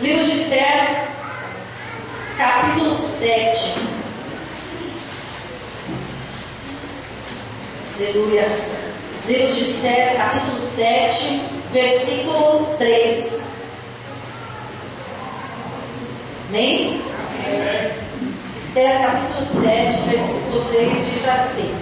Livro de Esther, capítulo 7. Aleluias. Livro de Esther, capítulo 7, versículo 3. Amém? Amém. Esther, capítulo 7, versículo 3 diz assim: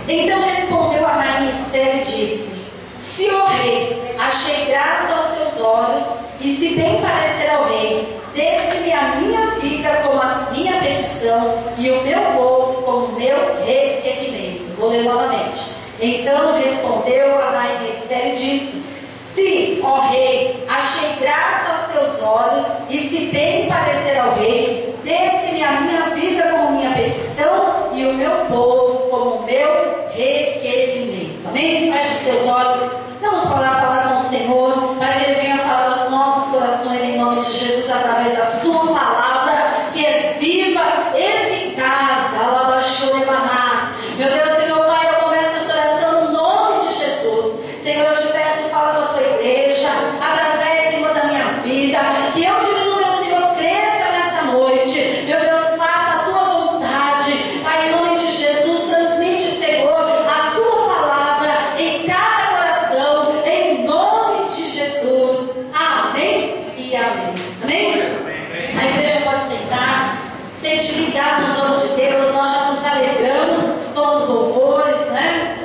Então respondeu a rainha Esther e disse: Se, ó rei, achei graça aos teus olhos, e se bem parecer ao rei, desse-me a minha vida como a minha petição, e o meu povo como o meu requerimento. Vou ler novamente. Então respondeu a rainha Esther e disse: Se, ó rei, achei graça aos teus olhos, e se bem parecer ao rei, desse-me a minha vida como minha petição, e o meu povo como o meu requerimento. Amém? Feche os teus olhos. Vamos falar com o Senhor, para que Ele venha falar aos nossos corações em nome de Jesus, através da sua palavra, que é viva, eficaz. Alabaxoremanás. Meu Deus, Senhor Pai, eu começo essa oração no nome de Jesus. Senhor, eu te peço, fala com a tua igreja, através, Senhor, da minha vida, que eu diminua, meu Senhor, cresça nessa noite. Meu Deus, faça a tua vontade. Pai, em nome de Jesus, transmite, Senhor, a tua palavra em cada coração, em nome de Jesus. Amém e amém. Amém? A igreja pode sentar, sente ligado no nome de Deus. Nós já nos alegramos com os louvores, né?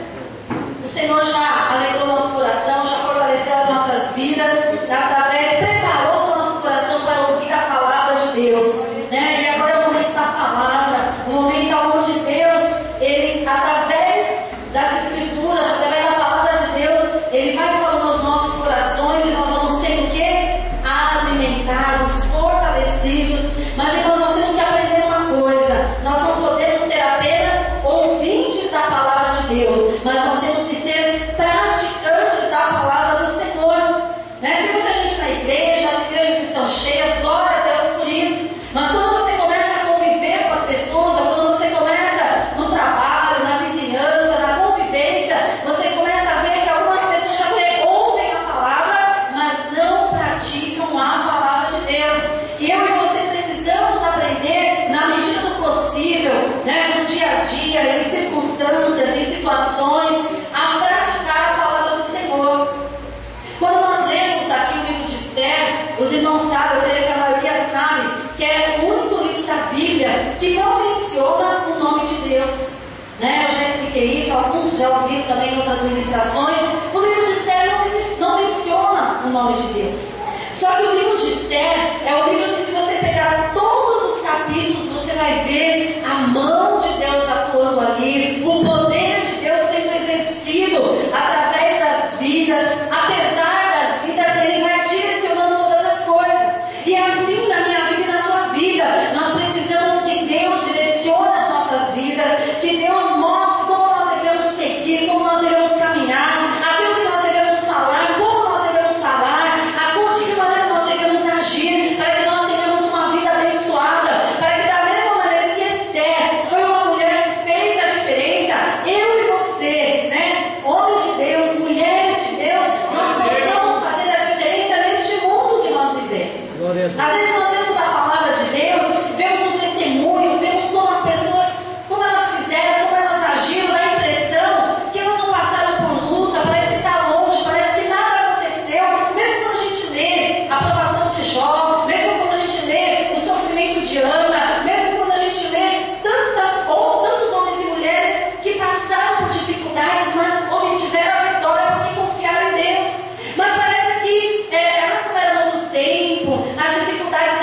O Senhor já alegrou nosso coração, já fortaleceu as nossas vidas, preparou o nosso coração para ouvir a palavra de Deus, né? E agora é o momento da palavra, o momento onde Deus, Ele, através das Escrituras, através da palavra de Deus, Ele vai falando aos nossos corações, e nós vamos sendo o quê? Alimentados, fortalecidos. Mas irmãos, nós temos que aprender uma coisa: nós não podemos ser apenas ouvintes da palavra de Deus, mas nós temos que ser praticantes da palavra do Senhor, né? Tem muita gente na igreja, as igrejas estão cheias, glória a Deus por isso. Mas quando você começa a conviver com as pessoas, ou quando você começa no trabalho, na vizinhança, na convivência, você começa a ver que algumas pessoas até ouvem a palavra, mas não praticam a palavra de Deus. E eu e você precisamos aprender, na medida do possível, né, no dia a dia, em circunstâncias, em situações, a praticar a palavra do Senhor. Quando nós lemos aqui o livro de Esther, os irmãos sabem, eu creio que a maioria sabe, que é o único livro da Bíblia que não menciona o nome de Deus, né? Eu já expliquei isso, alguns já ouviram também em outras ministrações. O livro de Esther não menciona o nome de Deus. Só que o livro de Esther é o livro que, se você pegar todos os capítulos, você vai ver a mão de Deus atuando ali, o poder de Deus sendo exercido através das vidas. Apesar das vidas, Ele vai direcionando todas as coisas. E assim, na minha vida e na tua vida, nós precisamos que Deus direcione as nossas vidas, que Deus mostre como nós devemos seguir, como nós devemos caminhar, aquilo que nós devemos falar, como nós devemos falar, de que maneira nós devemos agir, para que nós tenhamos uma vida abençoada, para que, da mesma maneira que Esther foi uma mulher que fez a diferença, eu e você, né, homens de Deus, mulheres de Deus, nós possamos fazer a diferença neste mundo que nós vivemos. Às vezes nós vemos a palavra de Deus, vemos o testemunho, vemos como as pessoas, como elas fizeram, como elas agiram, dá a impressão que elas não passaram por luta, parece que está longe, parece que nada aconteceu. Mesmo quando a gente lê a aprovação de Jó, mesmo quando a gente lê o sofrimento de Ana, mesmo quando a gente lê tantos homens e mulheres que passaram por dificuldades, mas obtiveram a vitória porque confiaram em Deus. Mas parece que como era novo tempo, as dificuldades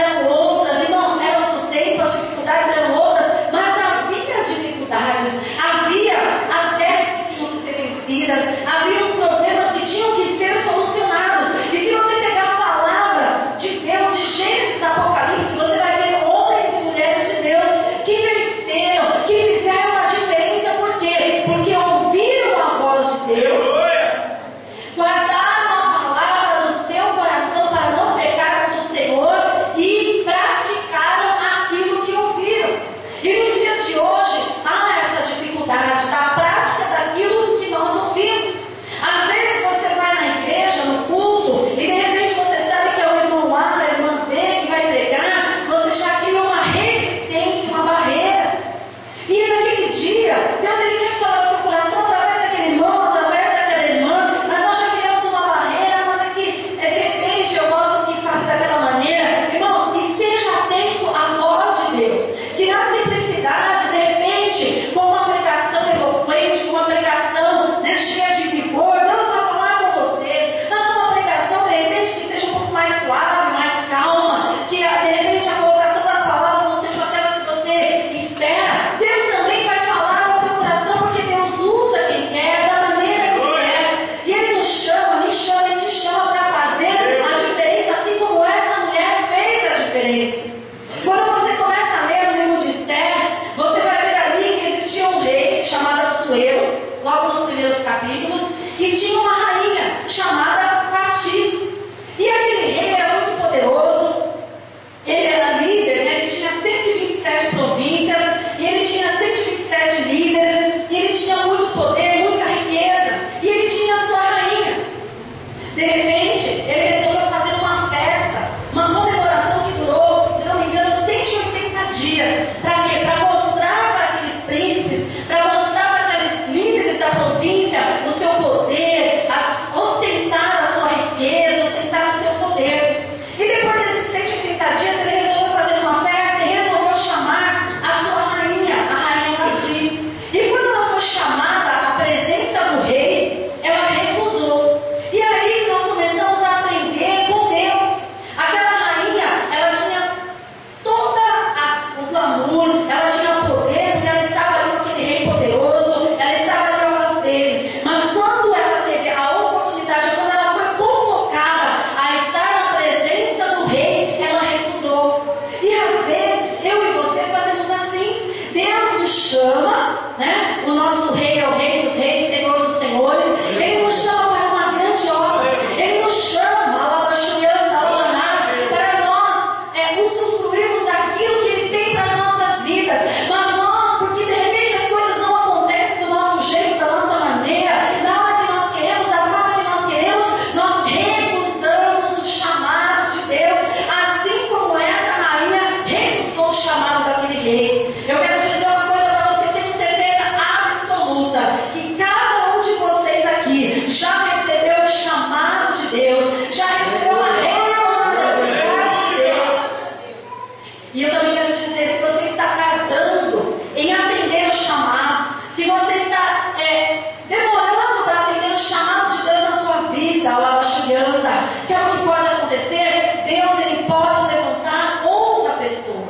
acontecer, Deus ele pode levantar outra pessoa.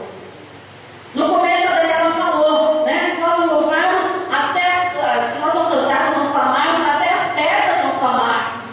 No começo a Daniela falou, né? Se nós não louvarmos, se nós não cantarmos, não clamarmos, até as pedras vão clamar.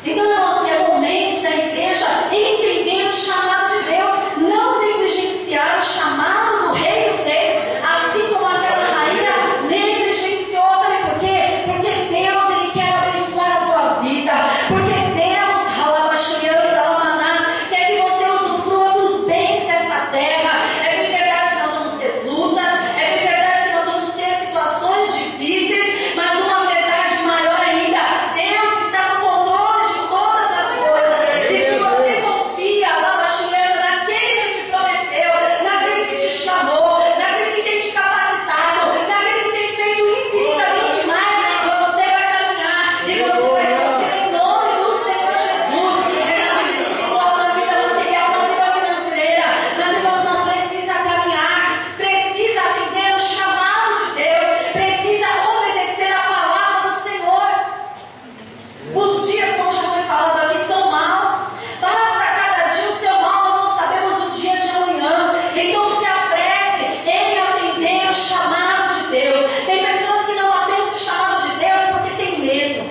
Então, irmãos, é momento da igreja entender o chamado de Deus, não negligenciar o chamado do Rei dos Reis, assim como aquela rainha negligenciou. Sabe por quê? Porque Deus ele quer abençoar a tua vida, porque Deus, Ralabaxuriano, Dalamanás, quer que você usufrua dos bens dessa terra. É bem verdade que nós vamos ter lutas, é bem verdade que nós vamos ter situações difíceis, mas uma verdade maior ainda: Deus está no controle de todas as coisas. E se você confia, Ralabaxuriano, naquele que te prometeu, naquele que te chamou, naquele que tem te capacitado, naquele que tem feito infinitamente mais, você vai caminhar e você vai crescer em nome do Senhor Jesus. É na vida espiritual, na vida material, na vida financeira. Mas, irmãos, nós precisamos caminhar, precisa atender o chamado de Deus, precisa obedecer a palavra do Senhor. Os dias, como já foi falado aqui, são maus. Basta cada dia o seu mal, nós não sabemos o dia de amanhã. Então se apresse em atender o chamado de Deus. Tem pessoas que não atendem o chamado de Deus porque tem medo.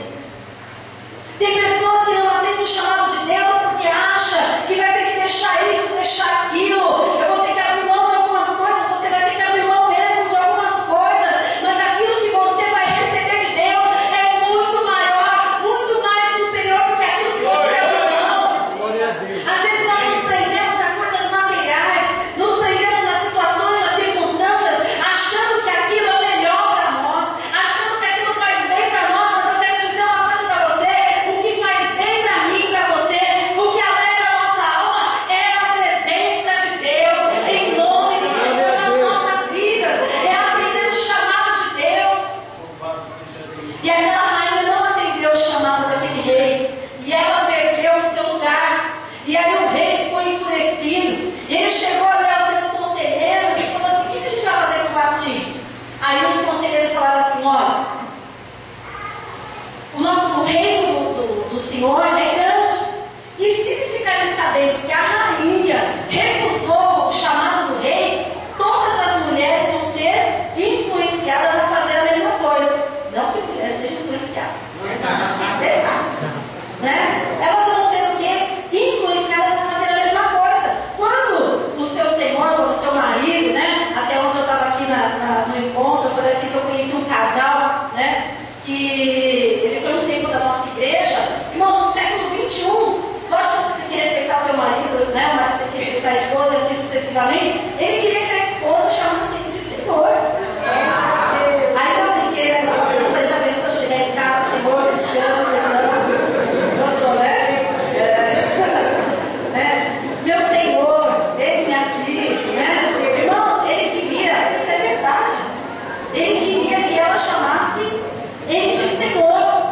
Tem pessoas que não atendem o chamado de Deus porque acha que vai ter que deixar isso, deixar aquilo. Eu vou ter que abrir mão de algumas coisas, você vai ter que abrir mão mesmo de algumas coisas. Mas aquilo que você vai receber de Deus é muito maior, muito mais superior do que aquilo que você abriu mão. Glória a Deus. Às vezes nós nos prendemos a coisas materiais, nos prendemos a situações, a circunstâncias, achando que aquilo é o melhor para nós, achando que aquilo faz bem para nós. Mas eu quero dizer uma coisa para você: o que faz bem para mim e para você, o que alegra a nossa alma é a presença de Deus em nome do Senhor nas nossas vidas, é atender o chamado de Deus. Louvado seja Deus. E aquela rainha não atendeu o chamado daquele rei, e ela perdeu o seu lugar. E aí o rei ficou enfurecido. Ele chegou ali aos seus conselheiros e falou assim: o que a gente vai fazer com o Vasti? Aí os conselheiros falaram assim: olha, o reino do Senhor é grande, e se eles ficarem sabendo que a rainha recusou o chamado do rei, todas as mulheres vão ser influenciadas a fazer a mesma coisa. Não que mulher seja influenciada, né? Elas vão ser o quê? Influenciadas a fazer a mesma coisa. Quando o seu senhor, ou o seu marido, né? Até onde eu estava aqui no encontro, eu falei assim que eu conheci um casal, né? Que ele foi um tempo da nossa igreja. Irmãos, no século XXI, lógico que você tem que respeitar o teu marido, né? O marido tem que respeitar a esposa e assim sucessivamente. Ele queria que a esposa chamasse ele de Senhor. Aí eu brinquei, né? Eu falei: já pensou chegar em casa, Senhor, te chamo, gostou, né? Meu Senhor, eis-me aqui, né? Irmãos, ele queria, isso é verdade, ele queria que ela chamasse ele de Senhor.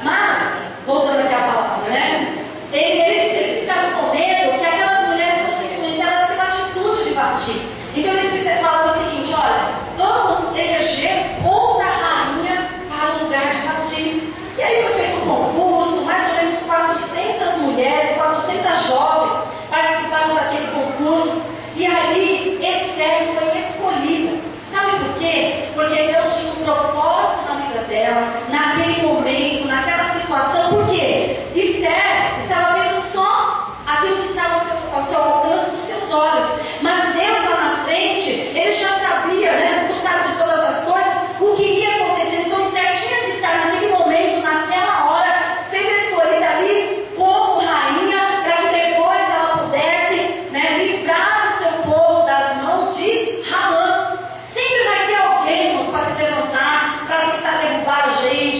Mas, voltando aqui à palavra, né? Eles ficaram com medo que aquelas mulheres fossem influenciadas pela atitude de Vasti. Então eles falaram o seguinte: olha, vamos eleger outra rainha para o lugar de Vasti. E aí foi feito um concurso, mais ou menos 400 mulheres, 400 jovens participaram daquele concurso. E aí Esther foi escolhida. Sabe por quê? Porque Deus tinha um propósito na vida dela, naquele momento, naquela situação. Por quê? Esther estava vendo só aquilo que estava ao seu alcance dos seus olhos. Mas Deus lá na frente, ele já sabia, né? O sabe de todas as coisas, o que ia acontecer. Então Esther tinha que estar naquele momento, naquela hora, sendo escolhida ali como rainha, para que depois ela pudesse, né, livrar o seu povo das mãos de Ramã. Sempre vai ter alguém, irmãos, para se levantar, para tentar derrubar a gente,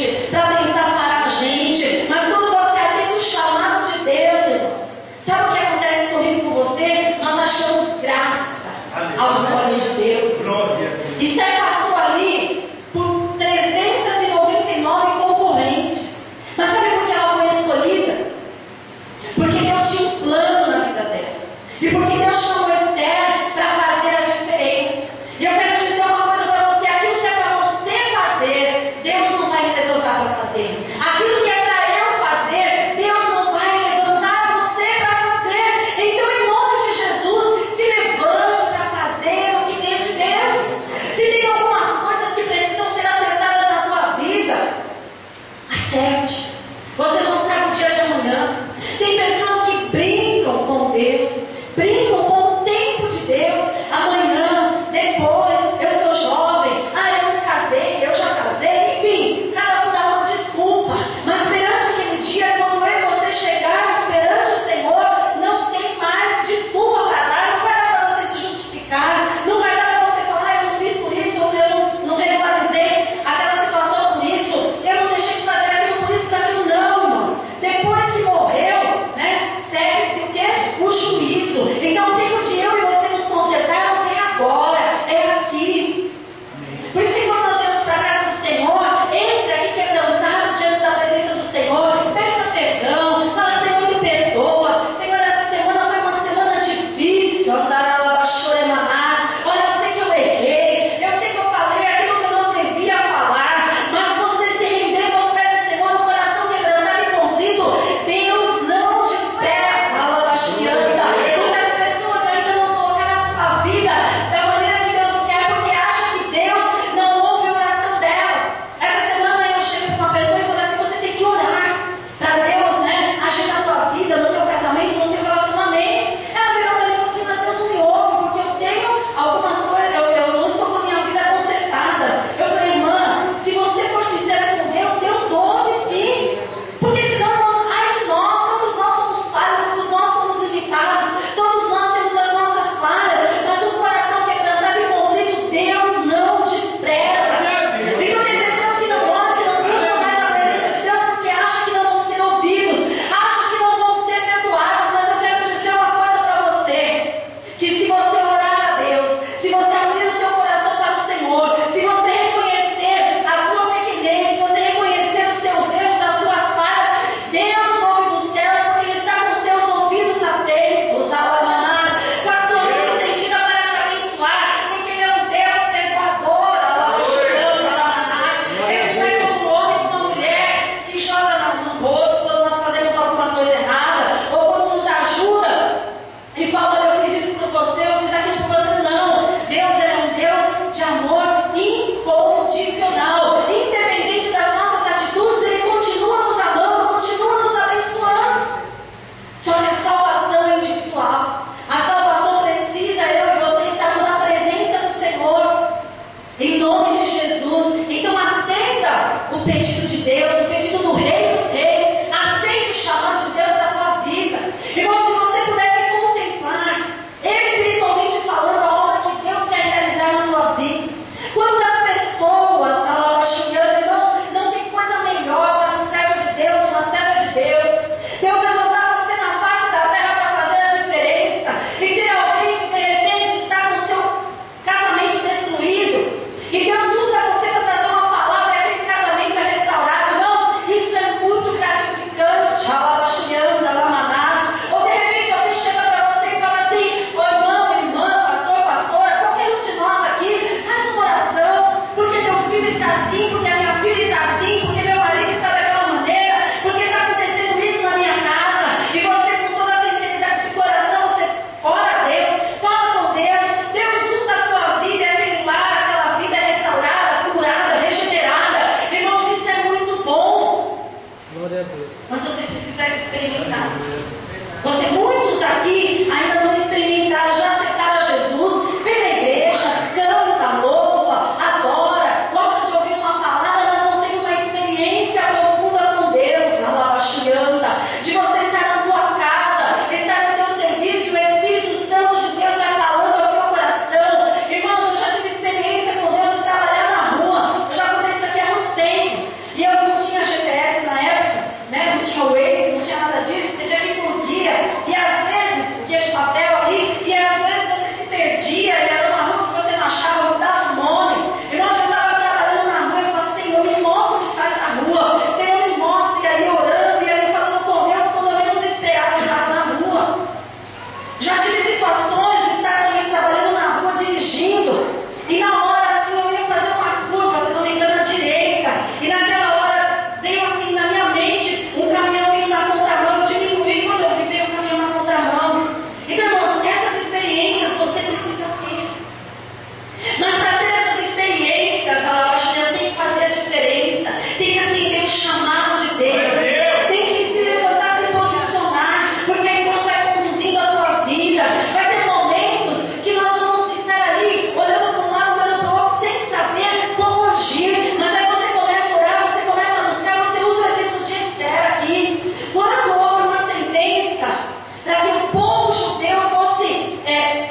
para que o povo judeu fosse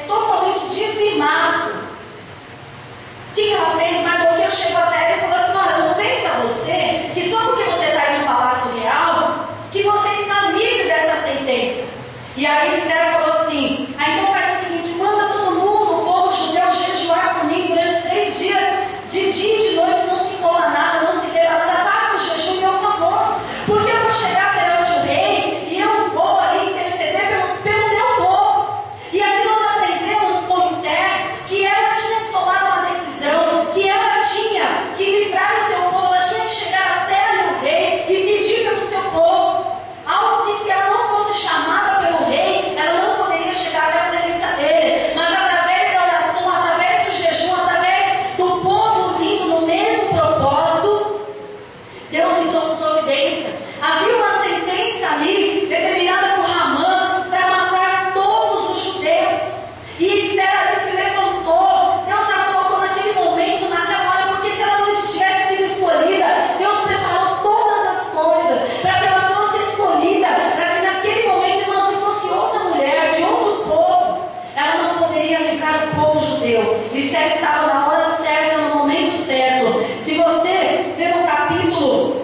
totalmente dizimado. O que ela fez? Mardoqueu chegou até ela e falou assim: olha, não pensa você que só porque você está aí no palácio real, que você está livre dessa sentença. E aí Esther falou assim: então faz o seguinte, manda todo mundo, o povo judeu, jejuar por mim durante 3 dias, de dia e de noite, não se coma nada, não se beba nada, faça o jejum em meu favor, porque eu vou chegar perante o rei e eu vou ali interceder pelo meu povo. E aqui nós aprendemos com Esther que ela tinha que tomar uma decisão, que ela tinha que livrar o seu povo, ela tinha que chegar até ali o rei e pedir pelo seu povo, algo que se ela não fosse chamada pelo rei, ela não poderia chegar até a presença dele, mas através da oração, através do jejum, através do povo unido no mesmo propósito, Deus entrou com providência. Havia uma sentença ali, determinada por Ramã, para matar todos os judeus, e Esther ali se levantou. Deus a colocou naquele momento, naquela hora, porque se ela não tivesse sido escolhida, Deus preparou todas as coisas para que ela fosse escolhida, para que naquele momento não se fosse outra mulher, de outro povo, ela não poderia livrar o povo judeu. Esther estava na hora certa, no momento certo. Se você ver no capítulo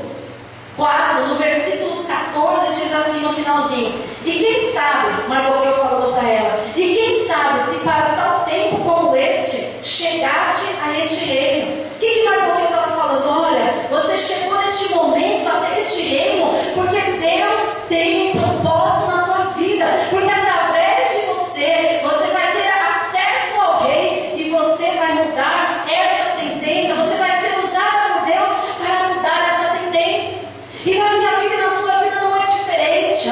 4, no versículo 14, diz assim no finalzinho: e quem sabe, Mardoqueu falando para ela, e quem sabe se para tal tempo como este chegaste a este reino. O que Mardoqueu estava falando? Olha, você chegou neste momento até este reino porque Deus tem um propósito na tua vida, porque através de você, você vai ter acesso ao rei e você vai mudar essa sentença, você vai ser usada por Deus para mudar essa sentença. E na minha vida e na tua vida não é diferente.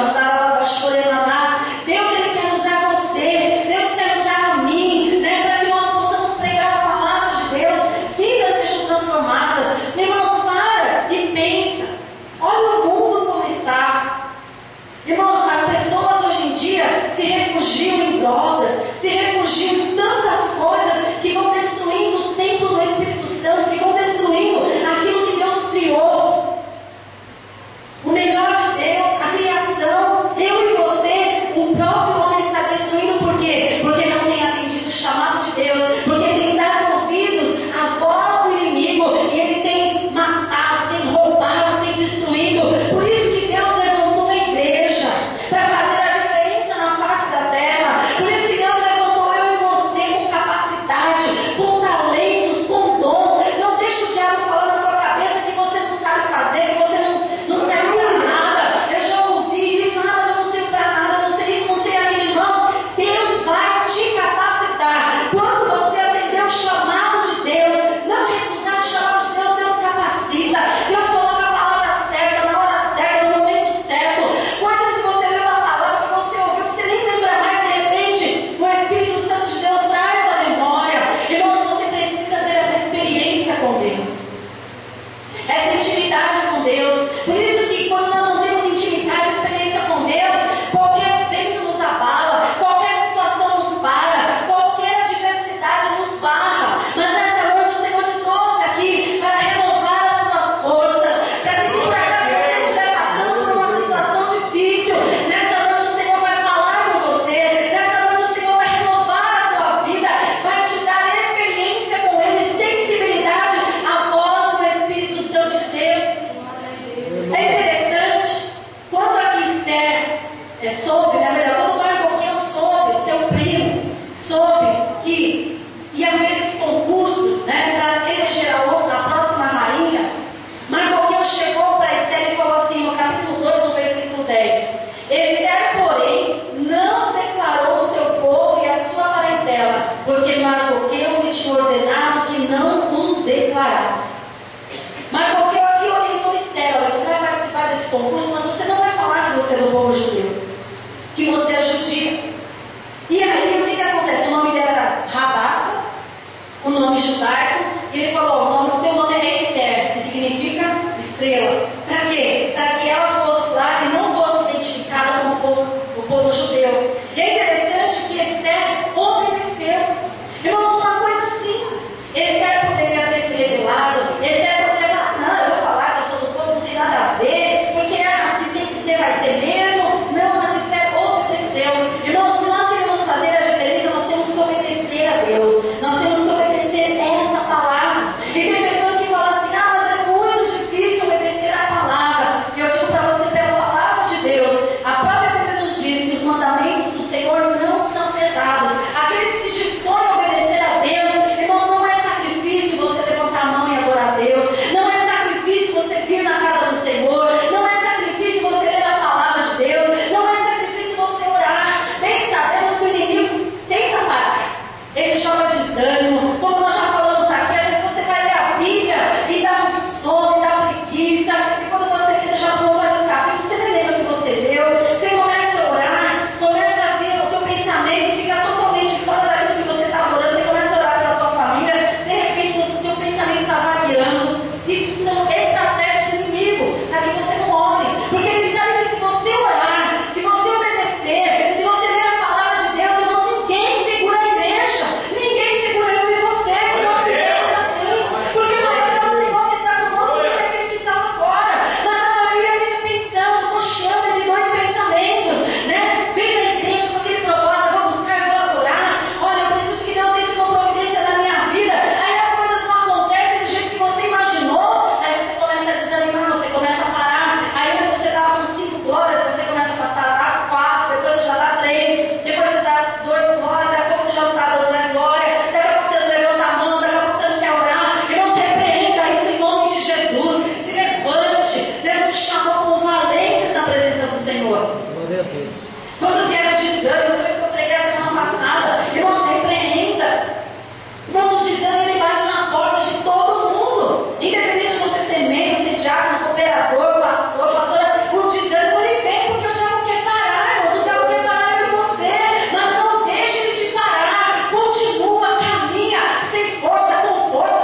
Deus, Ele quer usar você, Deus quer usar a mim, né, para que nós possamos pregar a palavra de Deus, vidas sejam transformadas. Irmãos, para e pensa. Olha o mundo como está. Irmãos, as pessoas hoje em dia se refugiam em drogas, se refugiam em tantas coisas que vão destruindo o templo do Espírito Santo, que vão destruindo aquilo que Deus criou. O melhor de Deus, a criação, eu e você, o próprio homem está destruindo. Por quê? Porque não tem atendido o chamado de Deus, porque tem dado ouvidos à voz do inimigo, e ele tem matado, tem roubado, tem destruído. Por isso que Deus levantou a igreja, para fazer a diferença na face da terra. Por isso que Deus levantou eu e você com capacidade, com talentos, com dons. Não deixa o diabo falar na tua cabeça que você não sabe fazer, que você não serve para nada. Eu já ouvi isso: mas eu não sirvo para nada, não sei isso, não sei aquilo. Irmãos, Deus vai te capacitar. Quando você atender o chamado de Deus, não recusar o chamado de Deus, Deus capacita, Deus coloca a palavra certa, na hora certa, no momento certo. Coisas que você leu na palavra, que você ouviu, que você nem lembra mais, de repente o Espírito Santo de Deus traz a memória. Irmãos, você precisa ter essa experiência com Deus, essa intimidade com Deus. Por isso que quando nós não temos intimidade, experiência com Deus, qualquer vento nos abala, qualquer situação nos para, qualquer adversidade nos barra. Mas nessa noite o Senhor te trouxe aqui para renovar as tuas forças, para que se por acaso você estiver passando por uma situação difícil, nessa noite o Senhor vai falar com você, nessa noite o Senhor vai renovar a tua vida, vai te dar experiência com Ele, sensibilidade à voz do Espírito Santo de Deus. É interessante, quando aqui Esther soube, quando Mardoqueu soube, seu primo, soube que ia haver esse concurso, para eleger a próxima rainha, Mardoqueu chegou para Esther e falou assim, no capítulo 2, no versículo 10: Esther, porém, não declarou o seu povo e a sua parentela, porque Mardoqueu lhe tinha ordenado que não o declarasse. Mardoqueu aqui orientou Esther: olha, você vai participar desse concurso, mas você não vai falar que você é do povo judeu, que você é judia. E aí o que acontece? O nome dela era Radassa, o nome judaico, e ele falou: o teu nome é Esther, que significa estrela. Para quê? Para que ela fosse lá e não fosse identificada como o povo judeu. E é interessante que Esther obedeceu. Irmãos, uma coisa simples. Esther poderia ter se revelado, Esther poderia falar: não, eu vou falar que eu sou do povo, não tem nada a ver, porque assim tem que ser, vai ser mesmo. Não, mas Esther obedeceu. Senhor não são pesados. Aquele que se dispõe a obedecer a Deus, irmãos, não é sacrifício você levantar a mão e adorar a Deus. Não é sacrifício você vir na casa do Senhor. Não é sacrifício você ler a palavra de Deus. Não é sacrifício você orar. Bem sabemos que o inimigo tenta parar. Ele joga desânimo. Como nós já falamos aqui, às vezes você vai ler a Bíblia e dá um sono, e dá preguiça. E quando você vê, você já pulou vários capítulos, você nem lembra o que você leu. Você começa a orar, começa a ver o teu pensamento, fica totalmente fora daquilo que você estava orando. Você começa a orar pela tua família, de repente o teu pensamento está vagueando. Isso são estratégias do inimigo, para que você não ore. Porque ele sabe que se você orar, se você obedecer, se você ler a palavra de Deus, irmãos, ninguém segura a igreja. Ninguém segura eu e você, se nós fizermos assim. Porque o maior é o Senhor que está conosco do que aquele que está lá fora. Mas a maioria fica pensando, cocheando entre dois pensamentos, né? Vem na igreja com aquele propósito, eu vou buscar, eu vou adorar. Olha, eu preciso que Deus entre com providência na minha vida. Aí as coisas não acontecem do jeito que você imaginou. Aí você começa a desanimar, você começa a parar. Aí antes você estava com 5 glórias, você começa a passar a dar 4, depois você já dá 3, depois você dá 2 glórias, daqui a pouco você já não está dando mais glória, daqui a pouco você não levanta a mão, daqui a pouco você não quer orar. Irmão, se repreenda isso em nome de Jesus. Se levante. Deus nos chamou como valentes na presença do Senhor. Glória a Deus. Quando vier o desânimo, foi isso que eu preguei a semana passada, irmão, se repreenda. Irmãos, o desânimo ele bate na porta de todo mundo. Independente de você ser membro, ser diácono, cooperador, pastor, pastora, o desânimo ele vem porque o diabo quer parar, irmãos. O diabo quer parar de você, mas não deixe ele te parar. Continua, caminha, sem força,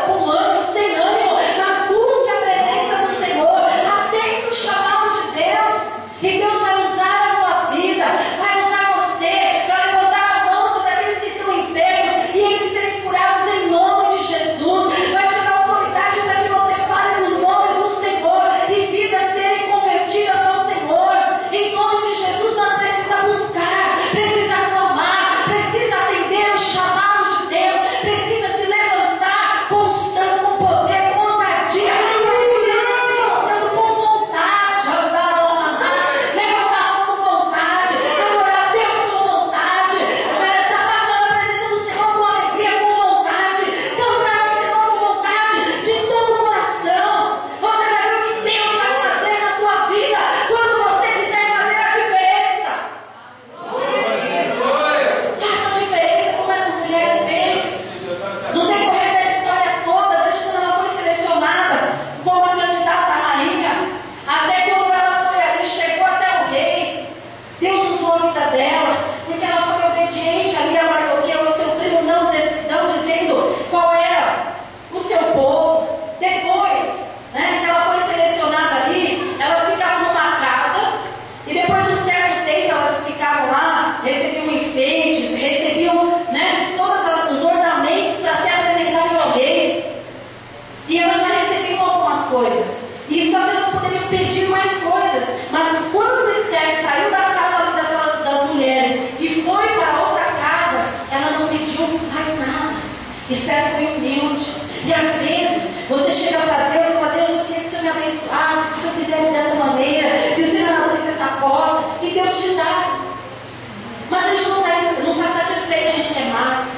com ânimo, sem ânimo, mas busque a presença do Senhor. Atende o chamado de Deus. E Deus vai usar a tua vida, vai usar você, vai levantar a mão sobre aqueles que estão enfermos e eles serem curados em nome de Jesus. Vai te dar autoridade para que você fale no nome do Senhor e vidas serem convertidas ao Senhor. Em nome de Jesus, nós precisamos buscar, precisa clamar, precisa atender o chamado de Deus, precisa se levantar com unção, com poder, com ousadia, com vontade, andar lá, levantar a mão com vontade, adorar a Deus com vontade, essa parte da presença do Senhor com alegria, com vontade, cantar ao Senhor com vontade, de todo o coração. Você vai ver o que Deus vai fazer na tua vida quando você quiser fazer a diferença. Faça a diferença como essa mulher fez. No decorrer da história toda, desde quando ela foi selecionada como a candidata à rainha, até quando ela foi ali, chegou até o rei, Deus usou a vida dela, porque ela foi obediente ali a Mardoqueu, ao seu primo, não dizendo qual era o seu povo. Depois, né, que ela foi selecionada ali, elas ficavam numa casa, e depois de um certo tempo elas ficavam lá, recebiam enfeites, recebiam, né, todos os ornamentos para se apresentarem ao rei. E elas já recebiam algumas coisas. E só que elas poderiam pedir mais coisas. Mas quando Esther saiu da casa ali das mulheres e foi para outra casa, ela não pediu mais nada. Esther foi humilde. E às vezes você chega para Deus e fala: Deus, eu queria que o Senhor me abençoasse, que o Senhor fizesse dessa maneira, que o Senhor me abrisse essa porta. E Deus te dá. Mas a gente não está satisfeito, a gente quer mais.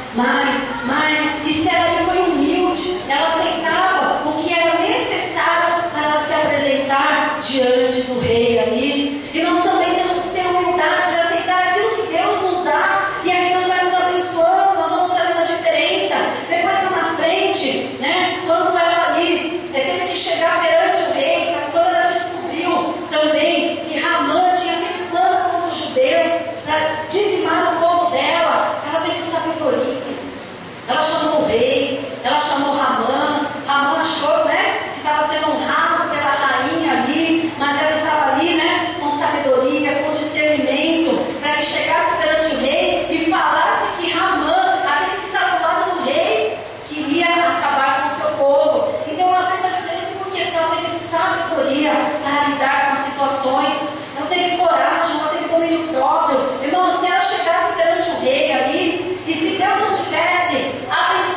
Esther ali foi humilde, ela aceitava o que era necessário para ela se apresentar diante do rei ali. E nós também temos que ter humildade de aceitar aquilo que Deus nos dá, e aí Deus vai nos abençoando, nós vamos fazendo a diferença. Depois lá na frente, né, quando ela ali teve que chegar perante o rei, quando ela descobriu também que Ramã tinha aquele plano contra os judeus, para dizimar o povo dela, ela teve sabedoria. Ela chamou o rei, ela chamou Ramã. Ramã achou, né, que estava sendo honrado pela rainha ali, mas ela estava ali, né, com sabedoria, com discernimento, para que chegasse perante o rei e falasse que Ramã, aquele que estava ao lado do rei, queria acabar com o seu povo. Então ela fez a diferença porque ela teve sabedoria para lidar com as situações. Ela teve coragem, ela teve domínio próprio. Irmão, se ela chegasse perante o rei ali, e se Deus não tivesse abençoado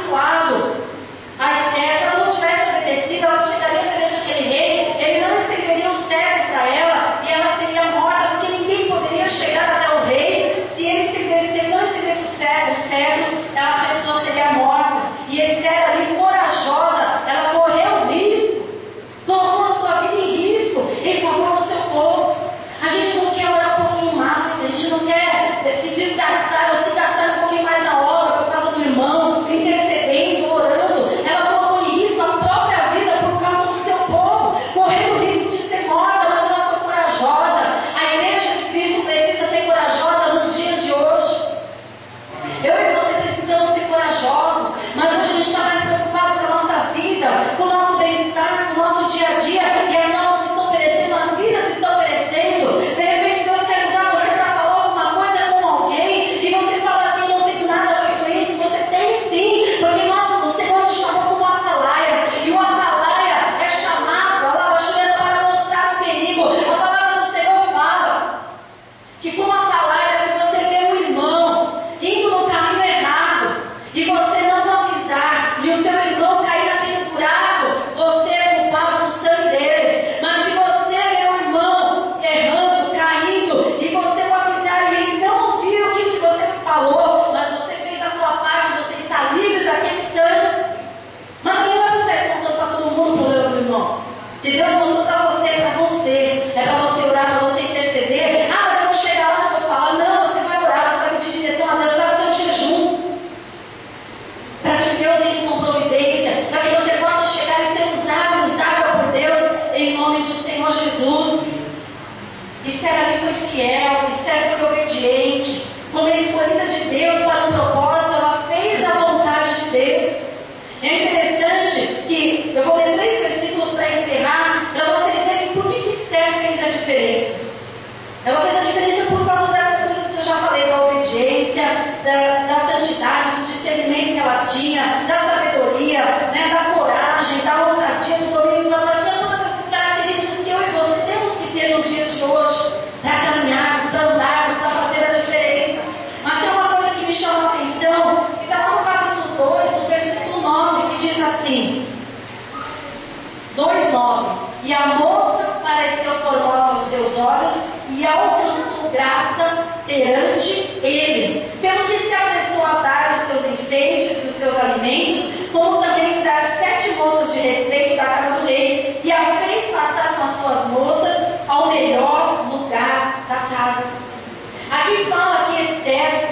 excelência, da santidade, do discernimento que ela tinha, da sabedoria, né, da coragem, da ousadia, do domínio da ela tinha todas essas características que eu e você temos que ter nos dias de hoje, para caminharmos, para andarmos, para fazer a diferença. Mas tem uma coisa que me chama a atenção, que está lá no capítulo 2, no versículo 9, que diz assim, 2:9, e a moça pareceu formosa aos seus olhos e alcançou graça perante ele, pelo que se apressou a dar os seus enfeites e os seus alimentos, como também dar 7 moças de respeito da casa do rei, e a fez passar com as suas moças ao melhor lugar da casa. Aqui fala que Esther,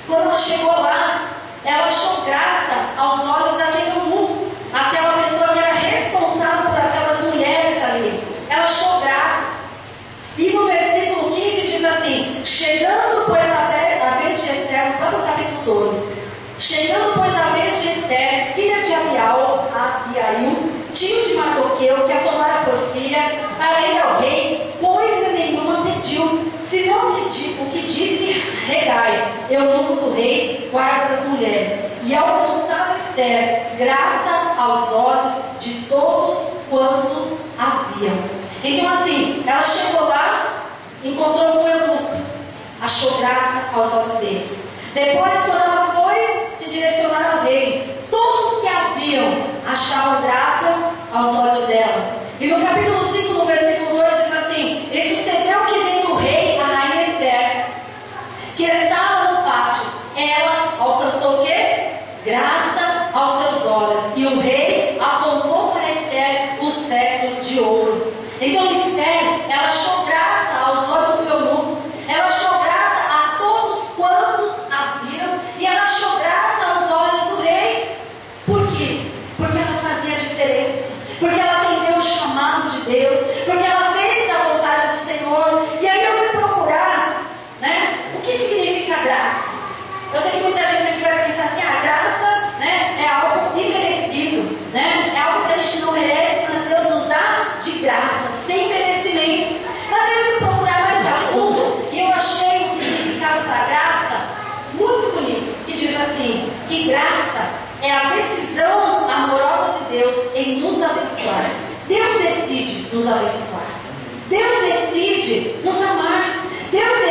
quando ela chegou lá, ela achou graça aos olhos daquele eunuco, aquela pessoa que era responsável por aquelas mulheres ali. Ela achou graça. E no versículo 15 diz assim, chegando pois a vez de Esther, no próprio capítulo 2, chegando pois a vez de Esther, filha de Abiail, tio de Mardoqueu, que a tomara por filha, para ir ao rei, coisa nenhuma pediu, senão o que disse Hegai, eunuco do rei, guarda das mulheres, e alcançava Esther graça aos olhos de todos quantos haviam. Então assim, ela chegou lá, encontrou com o eunuco, achou graça aos olhos dele. Depois, quando ela foi se direcionar ao rei, todos que haviam achavam graça aos olhos dela. E no capítulo 5, no versículo 2, diz assim, e sucedeu que vendo o rei, a rainha Esther, que estava no pátio, ela alcançou o quê? Graça aos seus olhos. E o rei apontou para Esther o cetro de ouro. Então Esther, ela achou graça aos olhos do eunuco, ela achou graça a todos quantos a viram, e ela achou graça aos olhos do rei. Por quê? Porque ela fazia diferença, porque ela atendeu o chamado de Deus, porque ela fez a vontade do Senhor. E aí eu fui procurar, né, o que significa graça. Eu sei que muita gente aqui vai pensar assim, a graça, né, é algo imerecido, né, é algo que a gente não merece, mas Deus nos dá de graça, sem merecimento. Mas eu fui procurar mais a fundo e eu achei um significado para graça muito bonito, que diz assim, que graça é a decisão amorosa de Deus em nos abençoar. Deus decide nos abençoar, Deus decide nos amar, Deus